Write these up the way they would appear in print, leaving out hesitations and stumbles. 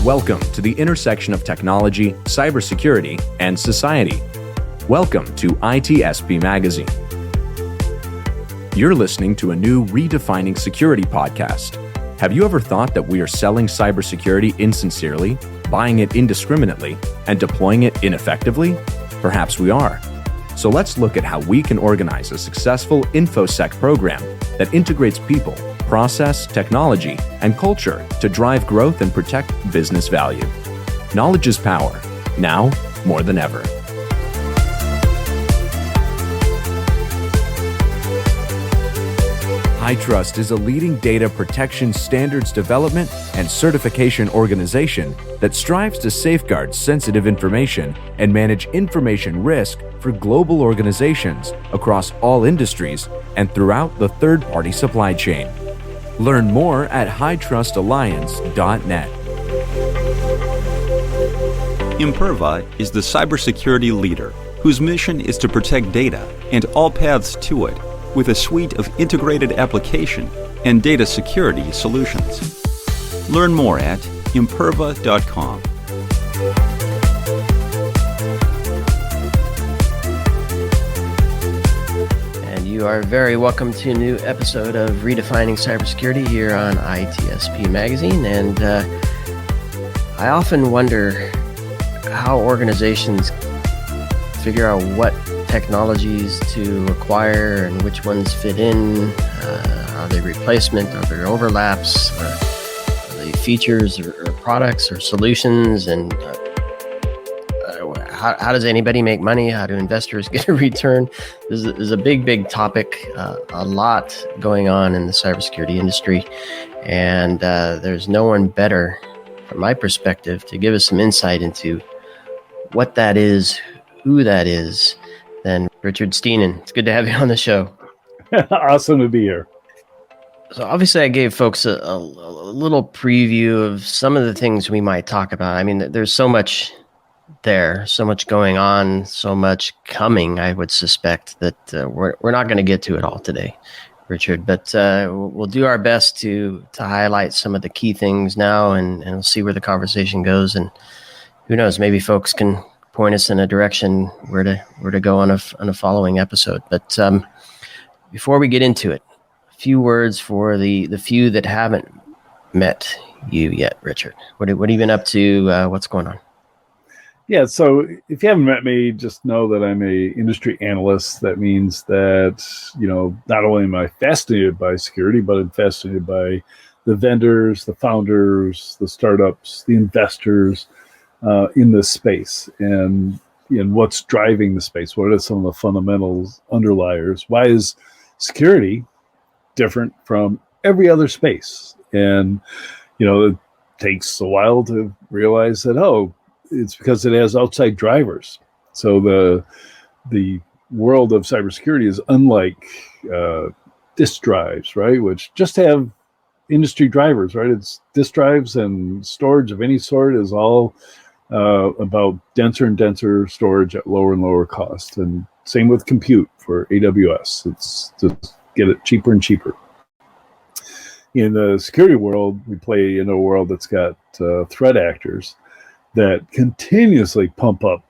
Welcome to the intersection of technology, cybersecurity, and society. Welcome to ITSP Magazine. You're listening to a new Redefining Security podcast. Have you ever thought that we are selling cybersecurity insincerely, buying it indiscriminately, and deploying it ineffectively? Perhaps we are. So let's look at how we can organize a successful InfoSec program that integrates people, process, technology, and culture to drive growth and protect business value. Knowledge is power, now more than ever. HITRUST is a leading data protection standards development and certification organization that strives to safeguard sensitive information and manage information risk for global organizations across all industries and throughout the third-party supply chain. Learn more at hitrustalliance.net. Imperva is the cybersecurity leader whose mission is to protect data and all paths to it with a suite of integrated application and data security solutions. Learn more at imperva.com. And you are very welcome to a new episode of Redefining Cybersecurity here on ITSP Magazine. And I often wonder how organizations figure out what technologies to acquire and which ones fit in. Are they replacement? Are there overlaps? Are they features or products or solutions? And how does anybody make money? How do investors get a return? There's a big topic, a lot going on in the cybersecurity industry. And there's no one better, from my perspective, to give us some insight into what that is, who that is, than Richard Stiennon. It's good to have you on the show. Awesome to be here. So obviously I gave folks a little preview of some of the things we might talk about. I mean, there's so much there, so much going on, so much coming, I would suspect that we're not going to get to it all today, Richard, but we'll do our best to highlight some of the key things now, and we'll see where the conversation goes. And who knows, maybe folks can point us in a direction where to go on a following episode. But before we get into it, a few words for the few that haven't met you yet, Richard. What have you been up to? What's going on? Yeah, so if you haven't met me, just know that I'm a industry analyst. That means that, not only am I fascinated by security, but I'm fascinated by the vendors, the founders, the startups, the investors, in this space, and what's driving the space. What are some of the fundamentals, underliers? Why is security different from every other space? And it takes a while to realize that it's because it has outside drivers. So the world of cybersecurity is unlike disk drives, right? Which just have industry drivers, right? It's disk drives, and storage of any sort is all about denser and denser storage at lower and lower cost. And same with compute for AWS. It's just get it cheaper and cheaper. In the security world, we play in a world that's got threat actors that continuously pump up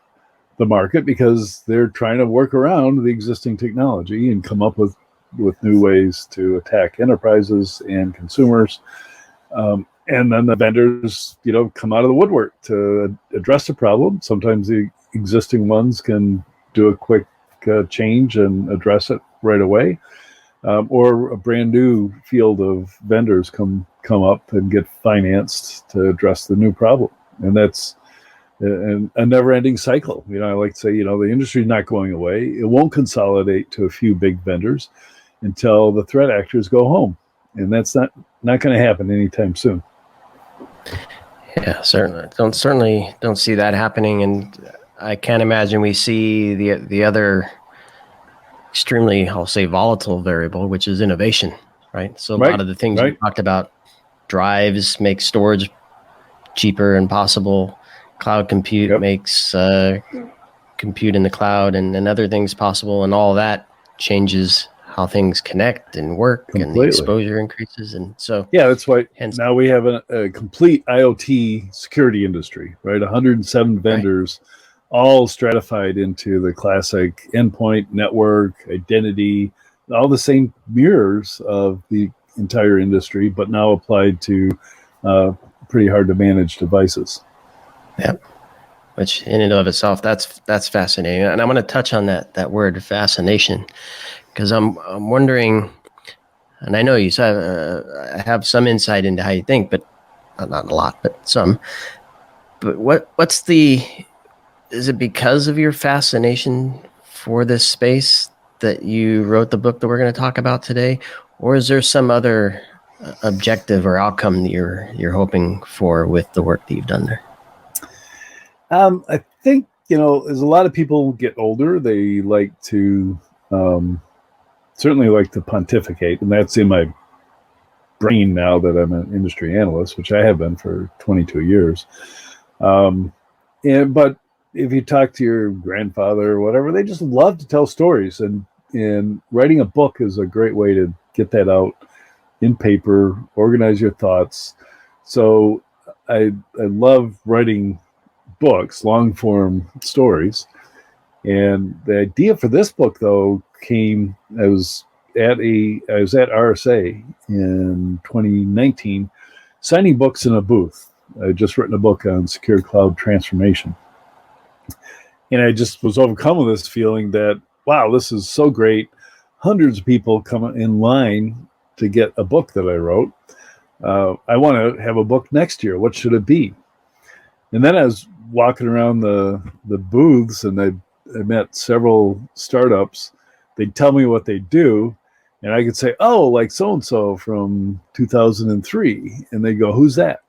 the market because they're trying to work around the existing technology and come up with new ways to attack enterprises and consumers. And then the vendors, come out of the woodwork to address the problem. Sometimes the existing ones can do a quick change and address it right away. Or a brand new field of vendors come up and get financed to address the new problem. And that's a never-ending cycle. I like to say, the industry is not going away. It won't consolidate to a few big vendors until the threat actors go home. And that's not going to happen anytime soon. Yeah, certainly don't see that happening, and I can't imagine we see the other extremely, I'll say, volatile variable, which is innovation, right? So a lot of the things you talked about, drives make storage cheaper and possible. Cloud compute makes compute in the cloud and other things possible, and all that changes how things connect and work and the Completely. exposure increases. And so, Yeah, that's why hence, now we have a complete IoT security industry, right? 107 vendors, all stratified into the classic endpoint, network, identity, all the same mirrors of the entire industry, but now applied to pretty hard to manage devices. Yep. Which in and of itself, that's fascinating. And I want to touch on that word fascination, because I'm wondering, and I know you said I have some insight into how you think, but not a lot, but some. But is it because of your fascination for this space that you wrote the book that we're going to talk about today, or is there some other objective or outcome that you're hoping for with the work that you've done there? I think, as a lot of people get older, they like to certainly like to pontificate, and that's in my brain now that I'm an industry analyst, which I have been for 22 years. But if you talk to your grandfather or whatever, they just love to tell stories, and writing a book is a great way to get that out in paper, organize your thoughts. So I love writing books, long form stories. And the idea for this book, though, came, I was at RSA in 2019, signing books in a booth. I had just written a book on secure cloud transformation. And I just was overcome with this feeling that, wow, this is so great. Hundreds of people come in line to get a book that I wrote. I want to have a book next year. What should it be? And then I was walking around the booths, and I met several startups. They'd tell me what they do, and I could say, oh, like so-and-so from 2003. And they go, who's that?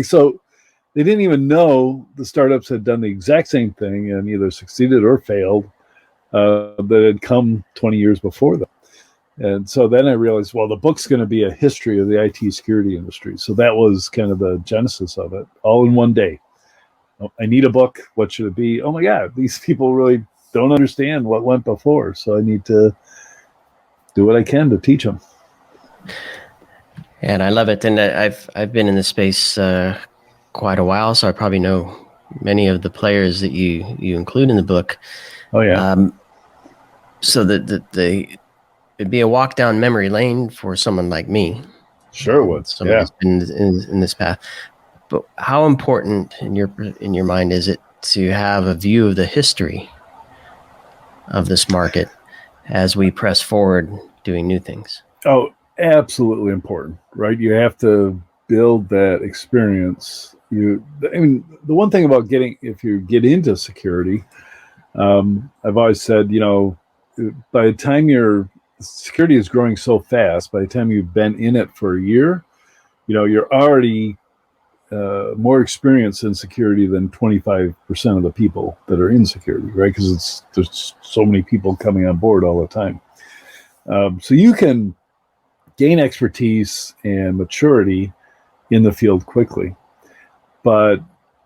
So they didn't even know the startups had done the exact same thing and either succeeded or failed that had come 20 years before them. And so then I realized, well, the book's going to be a history of the IT security industry. So that was kind of the genesis of it, all in one day. I need a book. What should it be? Oh my God, these people really don't understand what went before. So I need to do what I can to teach them. And I love it. And I've been in the space quite a while, so I probably know many of the players that you include in the book. Oh yeah. So it'd be a walk down memory lane for someone like me. Sure would. Someone who's been in this path. But how important in your mind is it to have a view of the history of this market as we press forward doing new things? Oh, absolutely important, right? You have to build that experience. The one thing about if you get into security, I've always said, by the time security is growing so fast, by the time you've been in it for a year, you're already more experienced in security than 25% of the people that are in security, right? Because there's so many people coming on board all the time. So you can gain expertise and maturity in the field quickly. But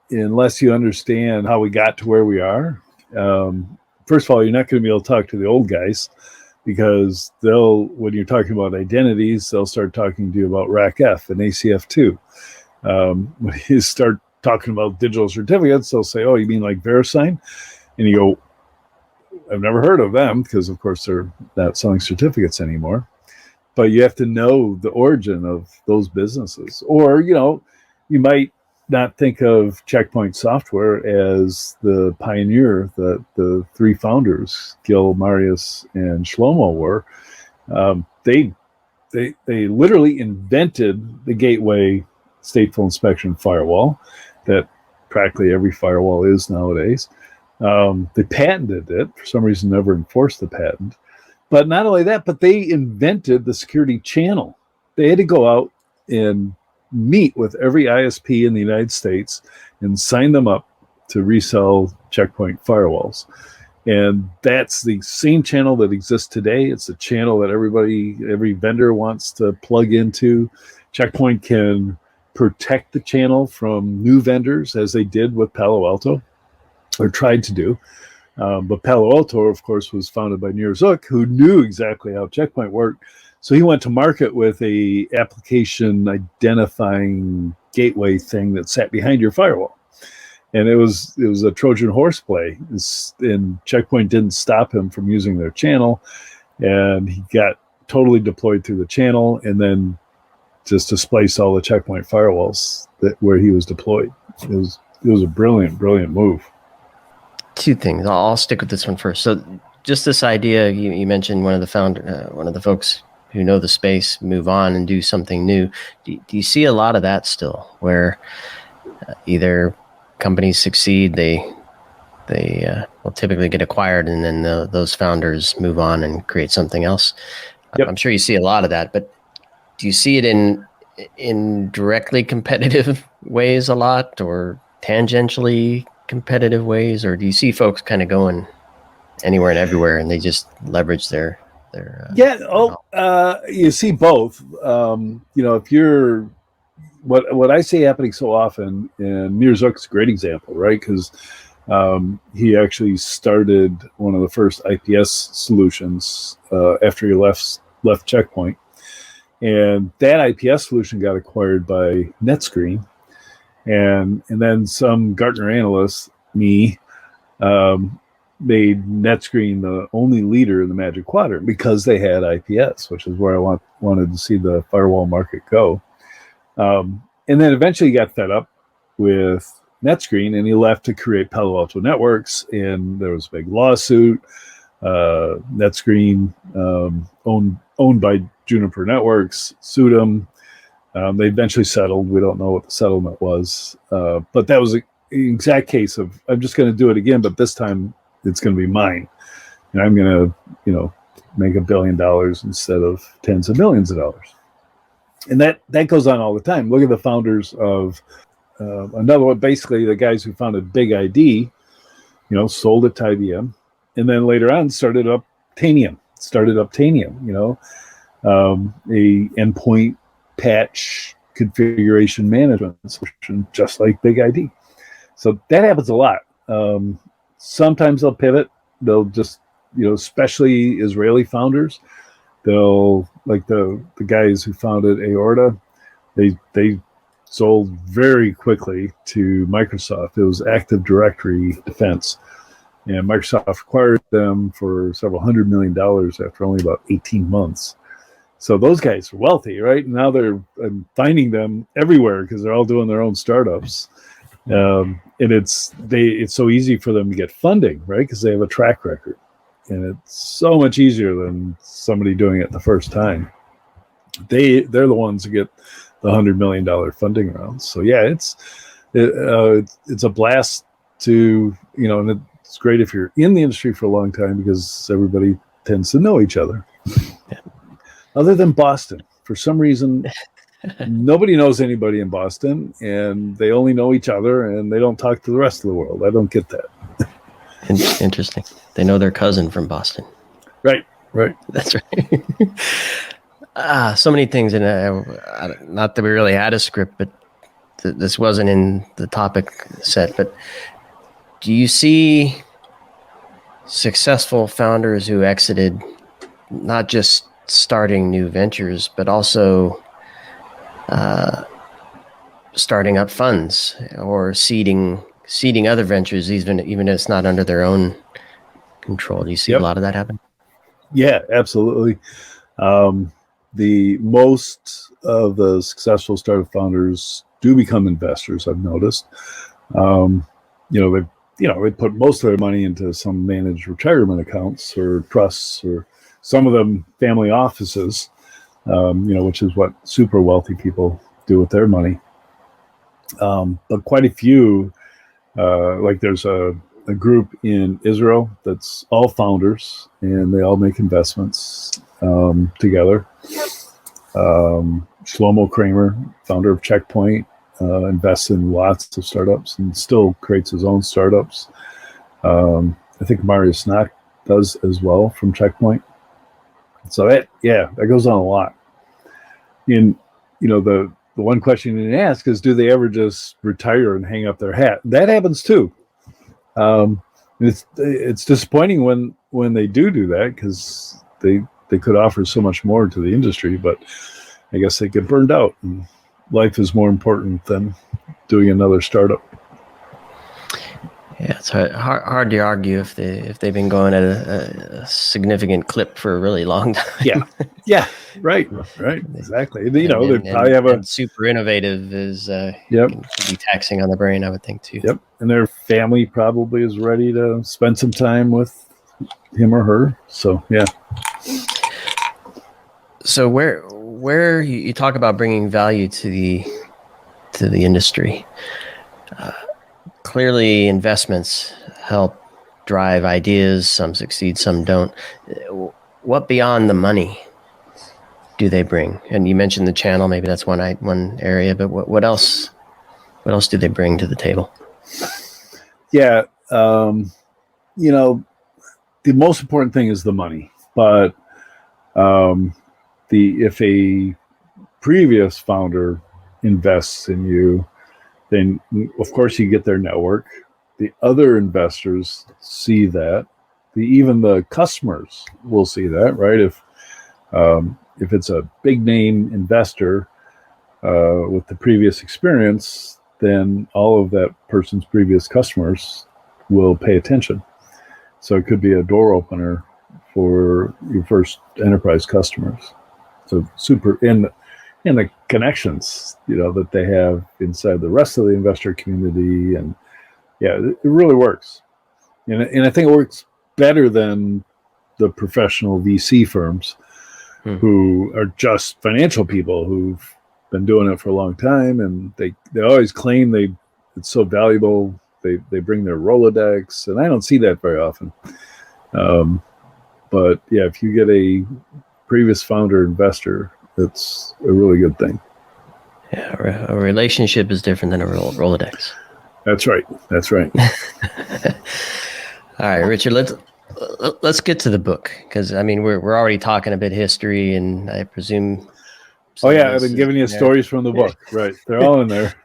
unless you understand how we got to where we are, first of all, you're not going to be able to talk to the old guys, because when you're talking about identities, they'll start talking to you about RACF and ACF2. When you start talking about digital certificates, they'll say, oh, you mean like VeriSign? And you go, I've never heard of them, because of course they're not selling certificates anymore. But you have to know the origin of those businesses. Or, you might not think of Checkpoint Software as the pioneer that the three founders, Gil, Marius, and Shlomo were. They literally invented the gateway stateful inspection firewall that practically every firewall is nowadays. They patented it. For some reason, never enforced the patent. But not only that, but they invented the security channel. They had to go out and meet with every ISP in the United States and sign them up to resell Checkpoint firewalls. And that's the same channel that exists today. It's the channel that every vendor wants to plug into. Checkpoint can protect the channel from new vendors, as they did with Palo Alto, or tried to do. But Palo Alto, of course, was founded by Yearbook, who knew exactly how Checkpoint worked. So he went to market with a application identifying gateway thing that sat behind your firewall. And it was a Trojan horse play. And Checkpoint didn't stop him from using their channel. And he got totally deployed through the channel and then just displaced all the Checkpoint firewalls where he was deployed. It was a brilliant move. Two things. I'll stick with this one first. So just this idea, you mentioned one of the folks who know the space move on and do something new. Do you see a lot of that still, where either companies succeed, they will typically get acquired, and then those founders move on and create something else? Yep. I'm sure you see a lot of that, but do you see it in directly competitive ways a lot, or tangentially competitive ways, or do you see folks kind of going anywhere and everywhere and they just leverage their you see both. If you're what I see happening so often, and Yearbook's a great example, right? Because he actually started one of the first IPS solutions after he left Checkpoint, and that IPS solution got acquired by NetScreen. And then some Gartner analysts, me, made NetScreen the only leader in the Magic Quadrant because they had IPS, which is where I wanted to see the firewall market go. And then eventually he got fed up with NetScreen and he left to create Palo Alto Networks. And there was a big lawsuit. NetScreen, owned by Juniper Networks, sued him. They eventually settled. We don't know what the settlement was, but that was an exact case of, I'm just going to do it again, but this time it's going to be mine, and I'm going to, make $1 billion instead of tens of millions of dollars. And that goes on all the time. Look at the founders of another one. Basically, the guys who founded Big ID, sold it to IBM, and then later on started up Tanium. A endpoint patch configuration management solution, just like Big ID. So that happens a lot. Sometimes they'll pivot. They'll just, especially Israeli founders, they'll, like the guys who founded Aorta, they sold very quickly to Microsoft. It was Active Directory defense. And Microsoft acquired them for several $100 million after only about 18 months. So those guys are wealthy, right? Now I'm finding them everywhere because they're all doing their own startups. And it's so easy for them to get funding, right? Because they have a track record. And it's so much easier than somebody doing it the first time. They're the ones who get the $100 million funding rounds. So yeah, it's a blast to, and it's great if you're in the industry for a long time because everybody tends to know each other. Yeah. Other than Boston, for some reason, nobody knows anybody in Boston, and they only know each other, and they don't talk to the rest of the world. I don't get that. Interesting. They know their cousin from Boston. Right. That's right. So many things, and not that we really had a script, but this wasn't in the topic set. But do you see successful founders who exited, not just starting new ventures, but also starting up funds or seeding other ventures, even if it's not under their own control? Do you see a lot of that happen? Yeah, absolutely. The most of the successful startup founders do become investors, I've noticed. They put most of their money into some managed retirement accounts or trusts, or some of them family offices, which is what super wealthy people do with their money. But quite a few, like there's a group in Israel that's all founders, and they all make investments together. Shlomo Kramer, founder of Checkpoint, invests in lots of startups and still creates his own startups. I think Marius Nack does as well from Checkpoint. So that goes on a lot. And the one question you didn't ask is, do they ever just retire and hang up their hat? That happens too. It's disappointing when they do that, because they could offer so much more to the industry, but I guess they get burned out, and life is more important than doing another startup. Yeah, it's hard to argue if they've been going at a significant clip for a really long time. Yeah, right, exactly. They probably have and super innovative is can be taxing on the brain, I would think too. Yep, and their family probably is ready to spend some time with him or her. So yeah. So where you talk about bringing value to the industry. Clearly, investments help drive ideas. Some succeed, some don't. What beyond the money do they bring? And you mentioned the channel. Maybe that's one area. But what else? What else do they bring to the table? Yeah, the most important thing is the money. But if a previous founder invests in you, then of course you get their network. The other investors see that. Even the customers will see that, right? If it's a big name investor with the previous experience, then all of that person's previous customers will pay attention. So it could be a door opener for your first enterprise customers. So super in the connections, that they have inside the rest of the investor community. And yeah, it really works. And I think it works better than the professional VC firms who are just financial people who've been doing it for a long time. And they always claim it's so valuable. They bring their Rolodex, and I don't see that very often. But yeah, if you get a previous founder investor, it's a really good thing. Yeah, a relationship is different than a Rolodex. That's right. All right, Richard, let's get to the book, because I mean we're already talking a bit history, and I presume. Oh yeah, I've been giving you stories from the book. Right, they're all in there.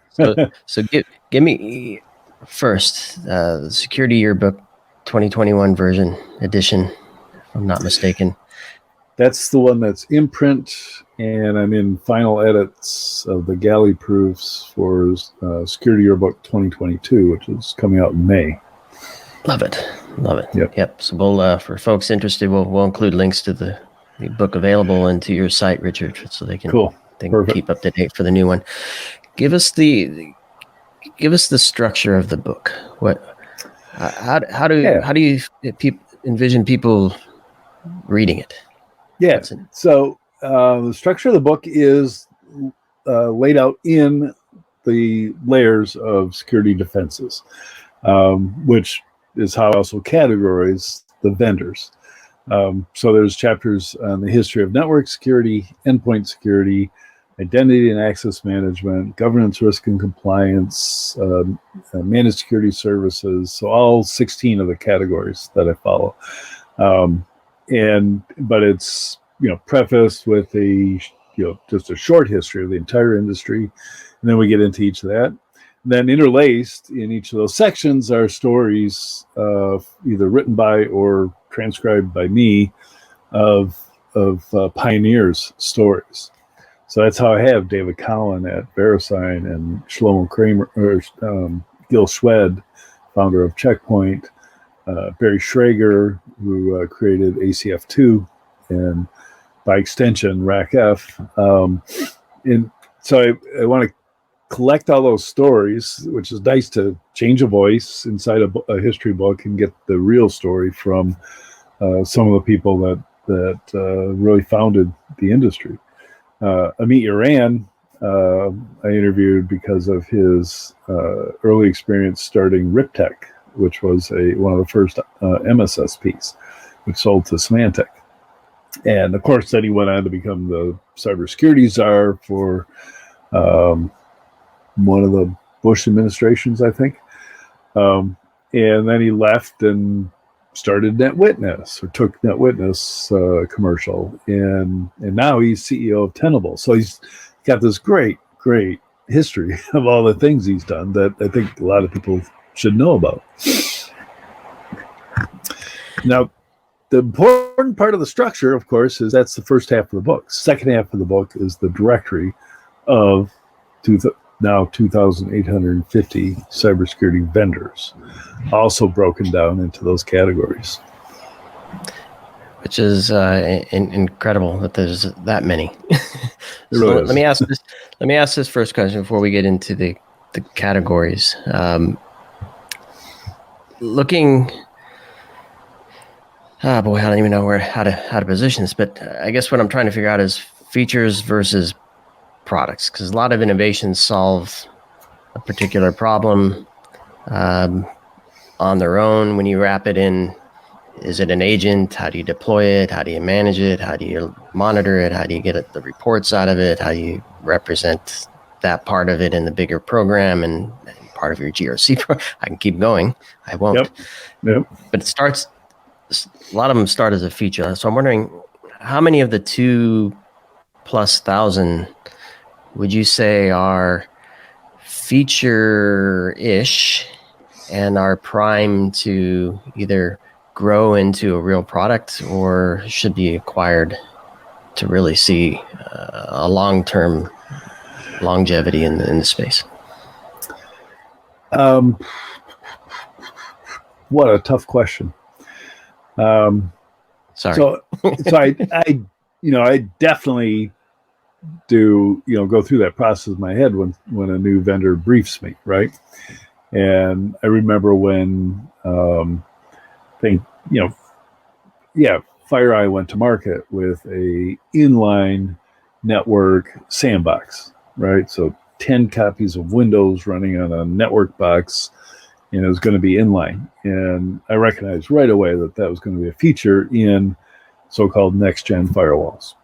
so give me first the Security Yearbook 2021 version edition, if I'm not mistaken. That's the one that's in print, and I'm in final edits of the galley proofs for Security Yearbook 2022, which is coming out in May. Love it. Yep. So we'll, for folks interested, we'll include links to the book available and to your site, Richard, so they can keep up to date for the new one. Give us the structure of the book. How do you envision people reading it? Yeah. So the structure of the book is laid out in the layers of security defenses, which is how I also categorize the vendors. So there's chapters on the history of network security, endpoint security, identity and access management, governance, risk and compliance, managed security services. So all 16 of the categories that I follow. But it's prefaced with just a short history of the entire industry, and then we get into each of that. And then interlaced in each of those sections are stories either written by or transcribed by me of pioneers' stories. So that's how I have David Cowan at VeriSign and Shlomo Kramer or Gil Schwed, founder of Checkpoint. Barry Schrager, who created ACF2 and by extension RACF. And so I want to collect all those stories, which is nice to change a voice inside a history book and get the real story from some of the people that really founded the industry. Amit Yoran, I interviewed because of his early experience starting Riptech, which was one of the first MSSPs, which sold to Symantec. And of course, then he went on to become the cybersecurity czar for one of the Bush administrations, I think. And then he left and started NetWitness, or took NetWitness commercial. And now he's CEO of Tenable. So he's got this great history of all the things he's done that I think a lot of people should know about. Now, the important part of the structure, of course, is that's the first half of the book. Second half of the book is the directory of now 2,850 cybersecurity vendors, also broken down into those categories. Which is incredible that there's that many. So really let me ask this. Let me ask this first question before we get into the categories. Looking, I don't even know how to position this, but I guess what I'm trying to figure out is features versus products, because a lot of innovations solve a particular problem on their own. When you wrap it in, is it an agent? How do you deploy it? How do you manage it? How do you monitor it? How do you get the reports out of it? How do you represent that part of it in the bigger program and part of your GRC? I can keep going. I won't. Yep. But a lot of them start as a feature. So I'm wondering, how many of the 2,000+ would you say are feature-ish and are primed to either grow into a real product or should be acquired to really see a long-term longevity in the space? What a tough question. Sorry. So I definitely do, go through that process in my head when a new vendor briefs me, right? And I remember when FireEye went to market with a inline network sandbox, right? So 10 copies of Windows running on a network box, and it was going to be inline. And I recognized right away that was going to be a feature in so-called next-gen firewalls.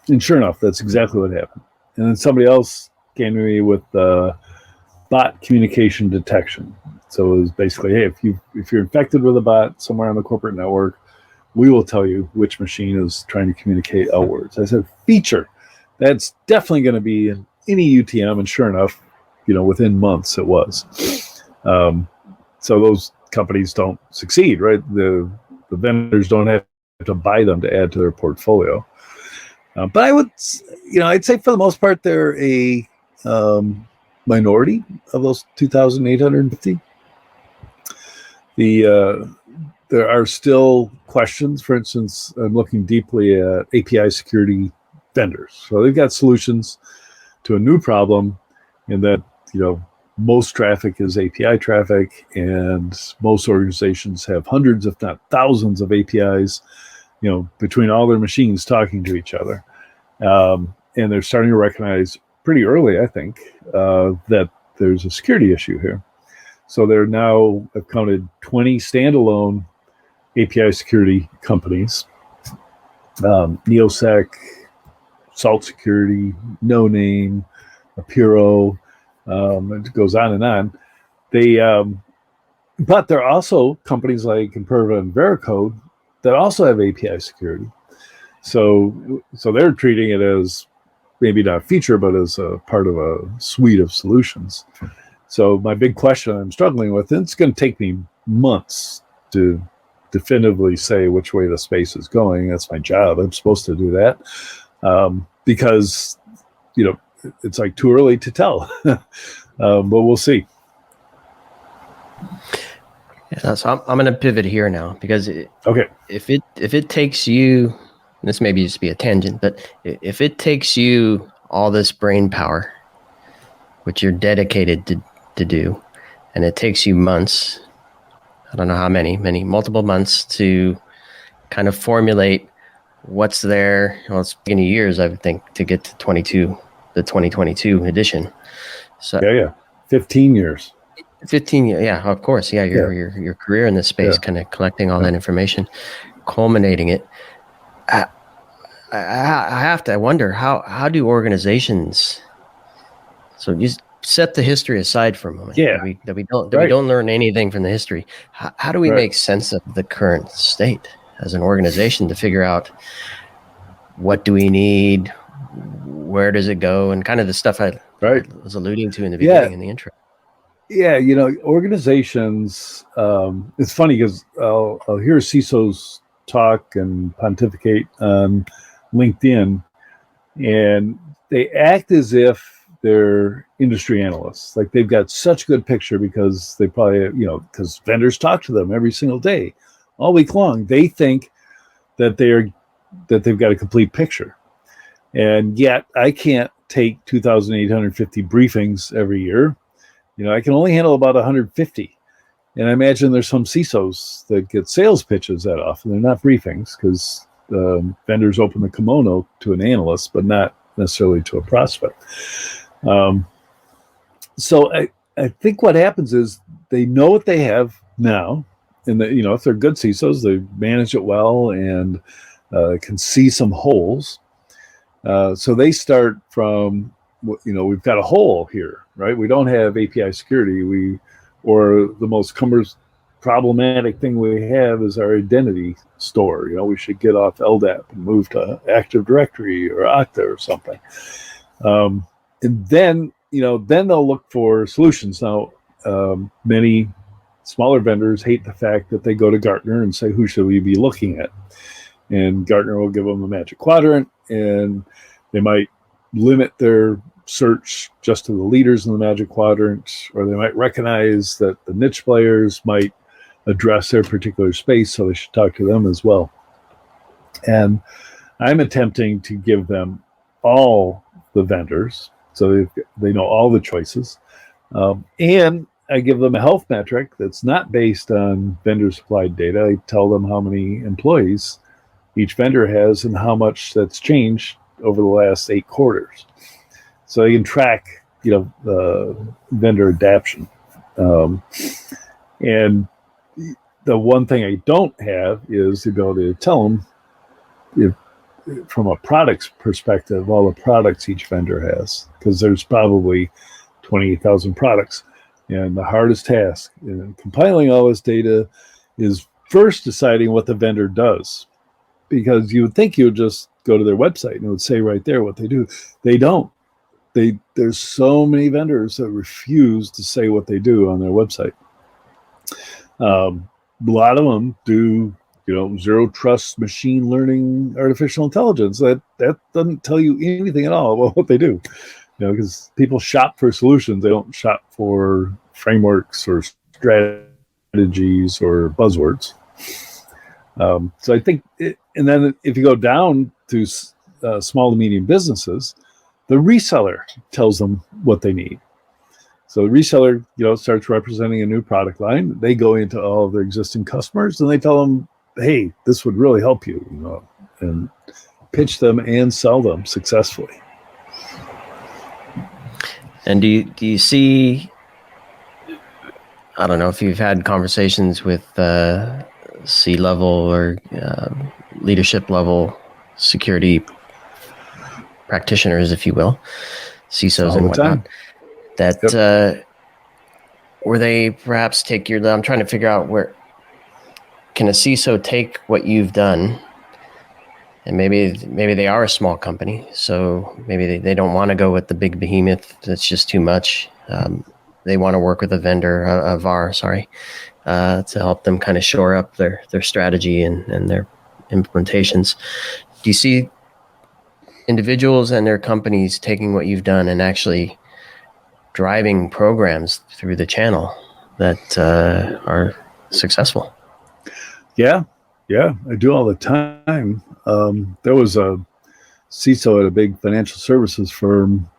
And sure enough, that's exactly what happened. And then somebody else came to me with bot communication detection. So it was basically, hey, if you're infected with a bot somewhere on the corporate network, we will tell you which machine is trying to communicate outwards. I said, feature. That's definitely going to be in any UTM. And sure enough, within months it was. So those companies don't succeed, right? The vendors don't have to buy them to add to their portfolio. But I would, I'd say for the most part, they're a minority of those 2,850. There are still questions. For instance, I'm looking deeply at API security vendors. So they've got solutions to a new problem in that, most traffic is API traffic, and most organizations have hundreds, if not thousands, of APIs, between all their machines talking to each other. And they're starting to recognize pretty early, I think, that there's a security issue here. So they're now, I've counted 20 standalone API security companies, Neosec, Salt Security, No Name, Apiro, it goes on and on. But there are also companies like Imperva and Veracode that also have API security. So they're treating it as maybe not a feature, but as a part of a suite of solutions. So my big question I'm struggling with, and it's going to take me months to definitively say which way the space is going. That's my job. I'm supposed to do that because, it's like too early to tell, but we'll see. Yeah, so I'm going to pivot here now because okay, if it takes you, this may just be a tangent, but if it takes you all this brain power, which you're dedicated to do, and it takes you months, I don't know how many, multiple months to kind of formulate what's there. Well, it's been years, I would think, to get to the 2022 edition. So yeah, 15 years. 15 years, yeah, of course, yeah. Your career in this space, kind of collecting all that information, culminating it. I wonder how do organizations? So just set the history aside for a moment. Yeah, that we don't learn anything from the history. How do we make sense of the current state as an organization to figure out what do we need, where does it go, and kind of the stuff I was alluding to in the beginning in the intro. Yeah, organizations. It's funny because I'll hear CISOs talk and pontificate on LinkedIn, and they act as if they're industry analysts. Like they've got such a good picture because they probably, because vendors talk to them every single day, all week long. They think that they've got a complete picture, and yet I can't take 2,850 briefings every year. I can only handle about 150. And I imagine there's some CISOs that get sales pitches that often. They're not briefings because vendors open the kimono to an analyst, but not necessarily to a prospect. So I think what happens is they know what they have now. And if they're good CISOs, they manage it well and can see some holes. So they start from, we've got a hole here, right? We don't have API security. Or the most problematic thing we have is our identity store. We should get off LDAP and move to Active Directory or Okta or something. And then they'll look for solutions. Now, many smaller vendors hate the fact that they go to Gartner and say, who should we be looking at? And Gartner will give them a magic quadrant, and they might limit their search just to the leaders in the magic quadrant, or they might recognize that the niche players might address their particular space, so they should talk to them as well. And I'm attempting to give them all the vendors, so they know all the choices. And I give them a health metric that's not based on vendor supplied data. I tell them how many employees each vendor has and how much that's changed over the last 8 quarters. So you can track, vendor adaption. And the one thing I don't have is the ability to tell them, from a products perspective, all the products each vendor has, because there's probably 28,000 products. And the hardest task in compiling all this data is first deciding what the vendor does, because you would think you would just go to their website and it would say right there what they do. They don't. There's so many vendors that refuse to say what they do on their website. A lot of them do, zero trust machine learning, artificial intelligence. That doesn't tell you anything at all about what they do. Because people shop for solutions. They don't shop for frameworks or strategies or buzzwords. So I think, and then if you go down to small to medium businesses, the reseller tells them what they need. So the reseller, starts representing a new product line. They go into all of their existing customers and they tell them, hey, this would really help you, and pitch them and sell them successfully. And do you see, I don't know if you've had conversations with C-level or leadership level security practitioners, if you will, CISOs and whatnot, that where they perhaps take I'm trying to figure out where can a CISO take what you've done, and maybe they are a small company, so maybe they don't want to go with the big behemoth that's just too much. They want to work with a vendor, a VAR, to help them kind of shore up their strategy and their implementations. Do you see individuals and their companies taking what you've done and actually driving programs through the channel that are successful? Yeah, I do all the time. There was a CISO at a big financial services firm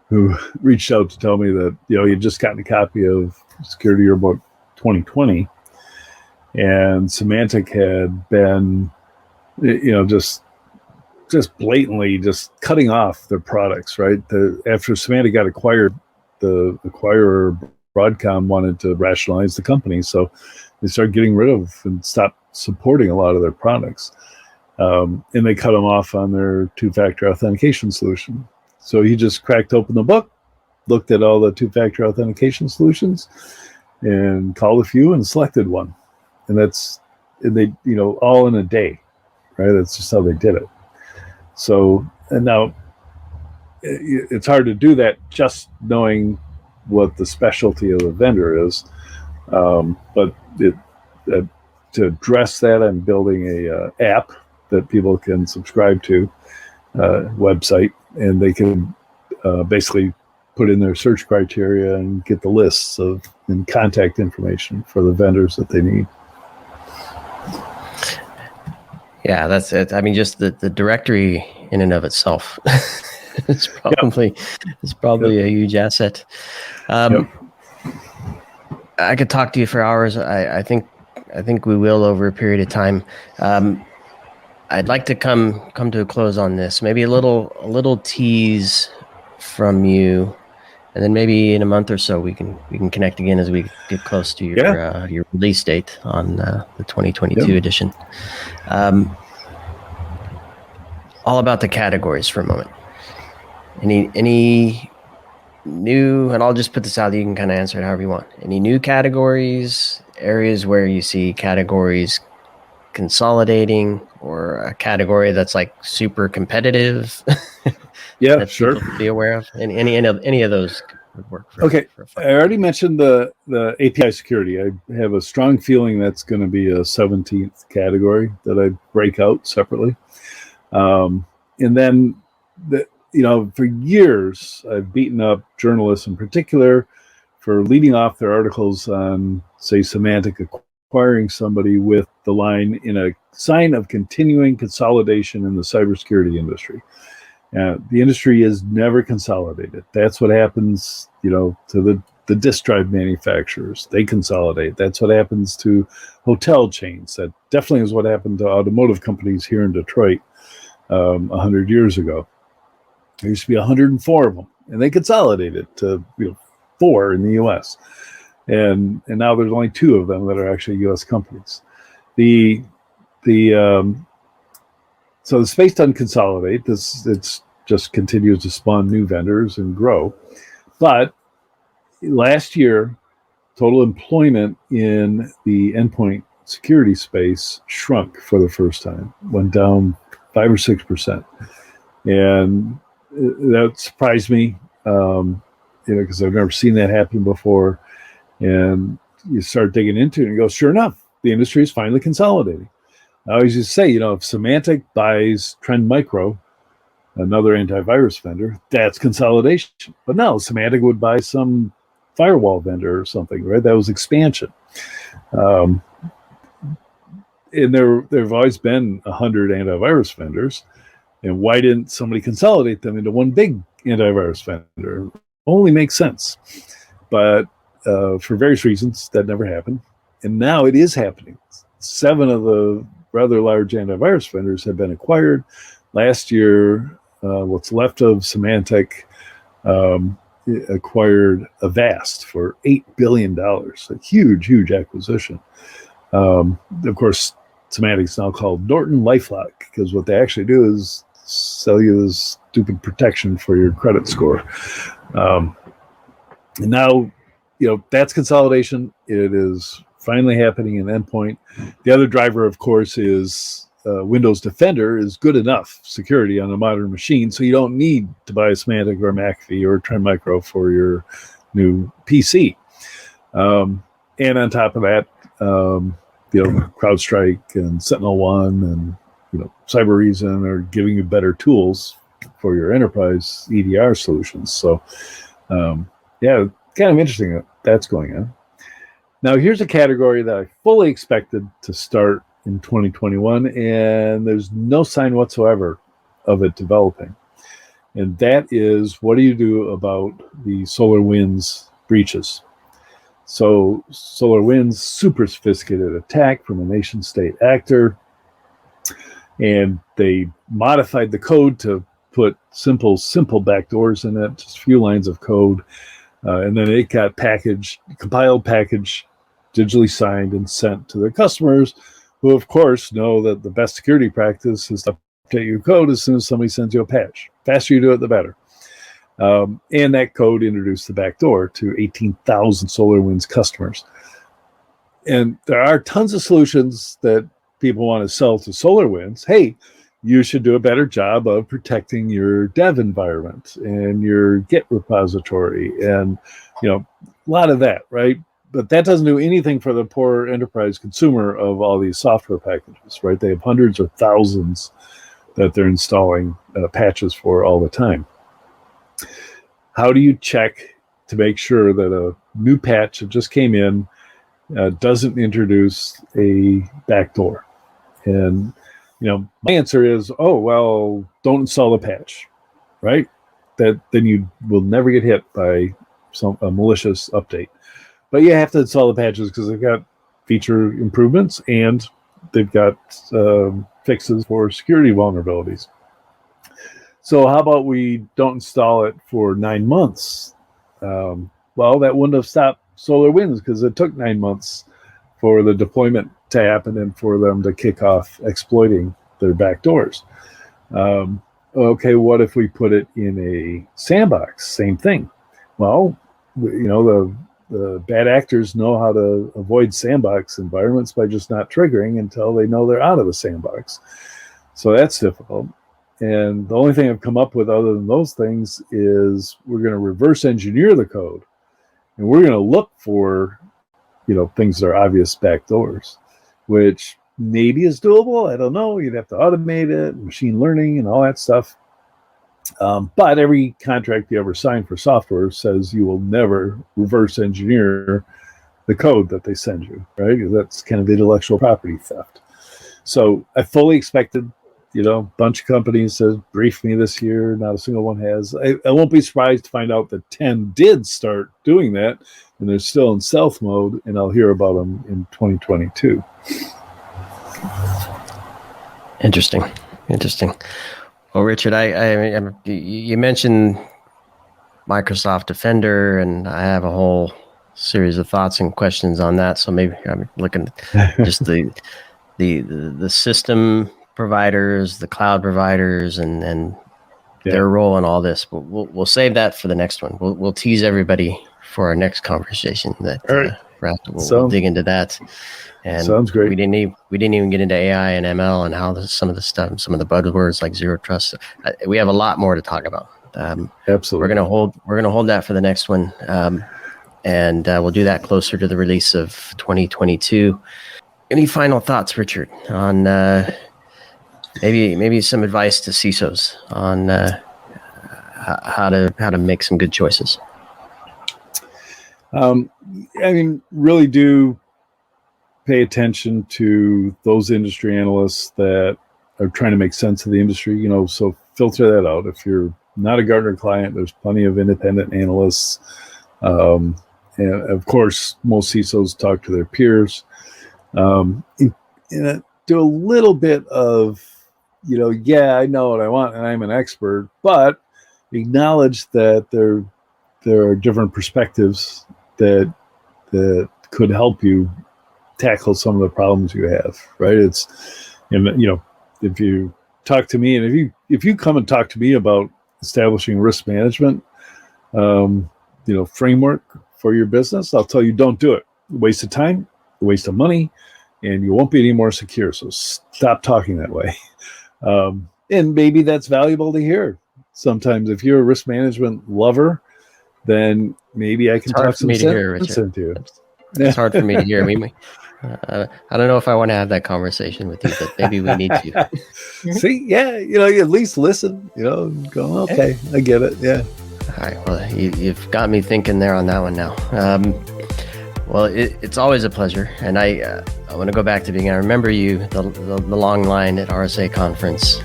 who reached out to tell me that, he had just gotten a copy of Security Yearbook 2020, and Symantec had been, just blatantly just cutting off their products, right? After Symantec got acquired, the acquirer Broadcom wanted to rationalize the company, so they started getting rid of and stopped supporting a lot of their products. And they cut them off on their two-factor authentication solution. So he just cracked open the book, looked at all the two-factor authentication solutions, and called a few and selected one. And they, all in a day, right? That's just how they did it. So, and now it's hard to do that just knowing what the specialty of the vendor is. But to address that, I'm building a app that people can subscribe to, website, and they can basically put in their search criteria and get the lists and contact information for the vendors that they need. Yeah, that's it. I mean, just the directory in and of itself is probably a huge asset. I could talk to you for hours. I think we will over a period of time. I'd like to come to a close on this. Maybe a little tease from you, and then maybe in a month or so we can connect again as we get close to your release date on the 2022 edition. All about the categories for a moment. Any new, and I'll just put this out, you can kind of answer it however you want. Any new categories, areas where you see categories consolidating, or a category that's like super competitive? Yeah, sure. To be aware of any of those would work. I already mentioned the API security. I have a strong feeling that's going to be a 17th category that I break out separately. And then for years, I've beaten up journalists in particular for leading off their articles on, say, Symantec acquiring somebody with the line, in a sign of continuing consolidation in the cybersecurity industry. The industry is never consolidated. That's what happens, to the disk drive manufacturers. They consolidate. That's what happens to hotel chains. That definitely is what happened to automotive companies here in Detroit 100 years ago. There used to be 104 of them, and they consolidated to 4 in the U.S. And now there's only 2 of them that are actually U.S. companies. So the space doesn't consolidate. It's just continues to spawn new vendors and grow. But last year, total employment in the endpoint security space shrunk for the first time, went down 5 or 6%, and that surprised me, because I've never seen that happen before. And you start digging into it and you go, sure enough, the industry is finally consolidating. I always used to say, if Symantec buys Trend Micro, another antivirus vendor, that's consolidation. But no, Symantec would buy some firewall vendor or something, right? That was expansion. And there have always been 100 antivirus vendors. And why didn't somebody consolidate them into one big antivirus vendor? Only makes sense. But for various reasons, that never happened. And now it is happening. 7 of the rather large antivirus vendors have been acquired. Last year, what's left of Symantec acquired Avast for $8 billion. A huge, huge acquisition. Of course, Symantec is now called Norton LifeLock, because what they actually do is sell you this stupid protection for your credit score. And now, that's consolidation. It is finally happening in endpoint. The other driver, of course, is Windows Defender is good enough security on a modern machine, so you don't need to buy a Symantec or McAfee or Trend Micro for your new PC. And on top of that, CrowdStrike and SentinelOne and Cybereason are giving you better tools for your enterprise EDR solutions. So, kind of interesting that that's going on. Now, here's a category that I fully expected to start in 2021, and there's no sign whatsoever of it developing. And that is, what do you do about the SolarWinds breaches? So SolarWinds, super sophisticated attack from a nation-state actor, and they modified the code to put simple backdoors in it, just a few lines of code, and then it got compiled, packaged, digitally signed, and sent to their customers, who of course know that the best security practice is to update your code as soon as somebody sends you a patch. The faster you do it, the better. And that code introduced the backdoor to 18,000 SolarWinds customers. And there are tons of solutions that people want to sell to SolarWinds. Hey, you should do a better job of protecting your dev environment and your Git repository and, a lot of that, right? But that doesn't do anything for the poor enterprise consumer of all these software packages, right? They have hundreds or thousands that they're installing patches for all the time. How do you check to make sure that a new patch that just came in doesn't introduce a backdoor? And, my answer is, don't install the patch, right? Then you will never get hit by a malicious update. But you have to install the patches because they've got feature improvements and they've got fixes for security vulnerabilities. So how about we don't install it for 9 months? That wouldn't have stopped SolarWinds because it took 9 months for the deployment to happen and for them to kick off exploiting their backdoors. Okay, what if we put it in a sandbox? Same thing. Well, the bad actors know how to avoid sandbox environments by just not triggering until they know they're out of the sandbox. So that's difficult. And the only thing I've come up with other than those things is we're going to reverse engineer the code. And we're going to look for, things that are obvious backdoors, which maybe is doable. I don't know. You'd have to automate it, machine learning and all that stuff. But every contract you ever sign for software says you will never reverse engineer the code that they send you, right? That's kind of intellectual property theft. So I fully expected, a bunch of companies to brief me this year. Not a single one has. I won't be surprised to find out that 10 did start doing that, and they're still in stealth mode, and I'll hear about them in 2022. Interesting. Well, Richard, you mentioned Microsoft Defender, and I have a whole series of thoughts and questions on that. So maybe I'm looking at just the system providers, the cloud providers, and their role in all this. But we'll save that for the next one. We'll tease everybody for our next conversation. We'll dig into that. And sounds great. We didn't even get into AI and ML and how some of the buzzwords like zero trust. We have a lot more to talk about. Absolutely. We're gonna hold that for the next one, and we'll do that closer to the release of 2022. Any final thoughts, Richard, on maybe some advice to CISOs on how to make some good choices? Really do pay attention to those industry analysts that are trying to make sense of the industry, so filter that out. If you're not a Gartner client, there's plenty of independent analysts. And of course, most CISOs talk to their peers. Do a little bit of, I know what I want and I'm an expert, but acknowledge that there are different perspectives that could help you tackle some of the problems you have, right? It's, if you talk to me, and if you come and talk to me about establishing risk management, framework for your business, I'll tell you, don't do it. Waste of time, waste of money, and you won't be any more secure. So stop talking that way. And maybe that's valuable to hear. Sometimes if you're a risk management lover, then maybe I can talk some sense into you. It's hard for me to hear. I don't know if I want to have that conversation with you, but maybe we need to. See, you at least listen, go, okay, I get it. Yeah. All right. Well, you've got me thinking there on that one now. Well, it's always a pleasure. And I want to go back to the beginning. I remember the long line at RSA conference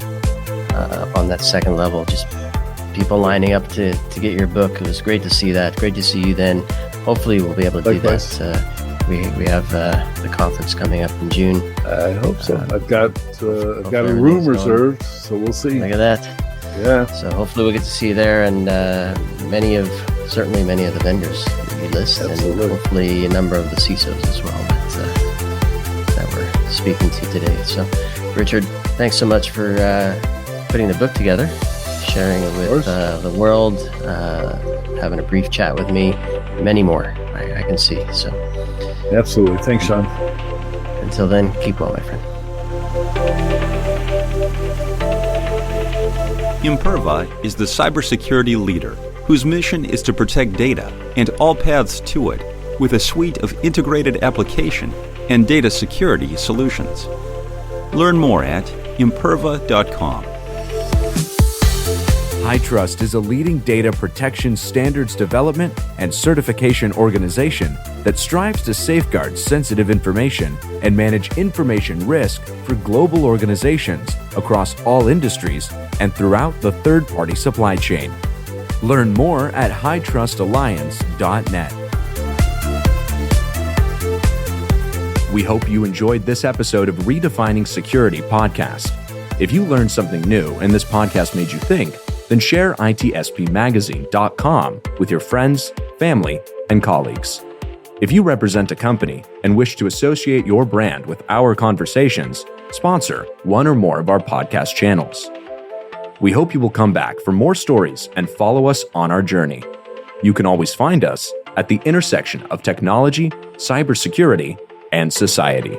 on that second level, just people lining up to get your book. It was great to see that. Great to see you then. Hopefully we'll be able to Likewise. do that. We have the conference coming up in June. I hope so. I've got a room reserved, so we'll see. Look at that. Yeah. So hopefully we'll get to see you there, and many of the vendors that you list, Absolutely. and hopefully a number of the CISOs as well that we're speaking to today. So, Richard, thanks so much for putting the book together, sharing it with the world, having a brief chat with me, many more I can see. So. Absolutely. Thanks, Sean. Until then, keep well, my friend. Imperva is the cybersecurity leader whose mission is to protect data and all paths to it with a suite of integrated application and data security solutions. Learn more at imperva.com. HITRUST is a leading data protection standards development and certification organization that strives to safeguard sensitive information and manage information risk for global organizations across all industries and throughout the third-party supply chain. Learn more at hightrustalliance.net. We hope you enjoyed this episode of Redefining Security podcast. If you learned something new and this podcast made you think, then share itspmagazine.com with your friends, family, and colleagues. If you represent a company and wish to associate your brand with our conversations, sponsor one or more of our podcast channels. We hope you will come back for more stories and follow us on our journey. You can always find us at the intersection of technology, cybersecurity, and society.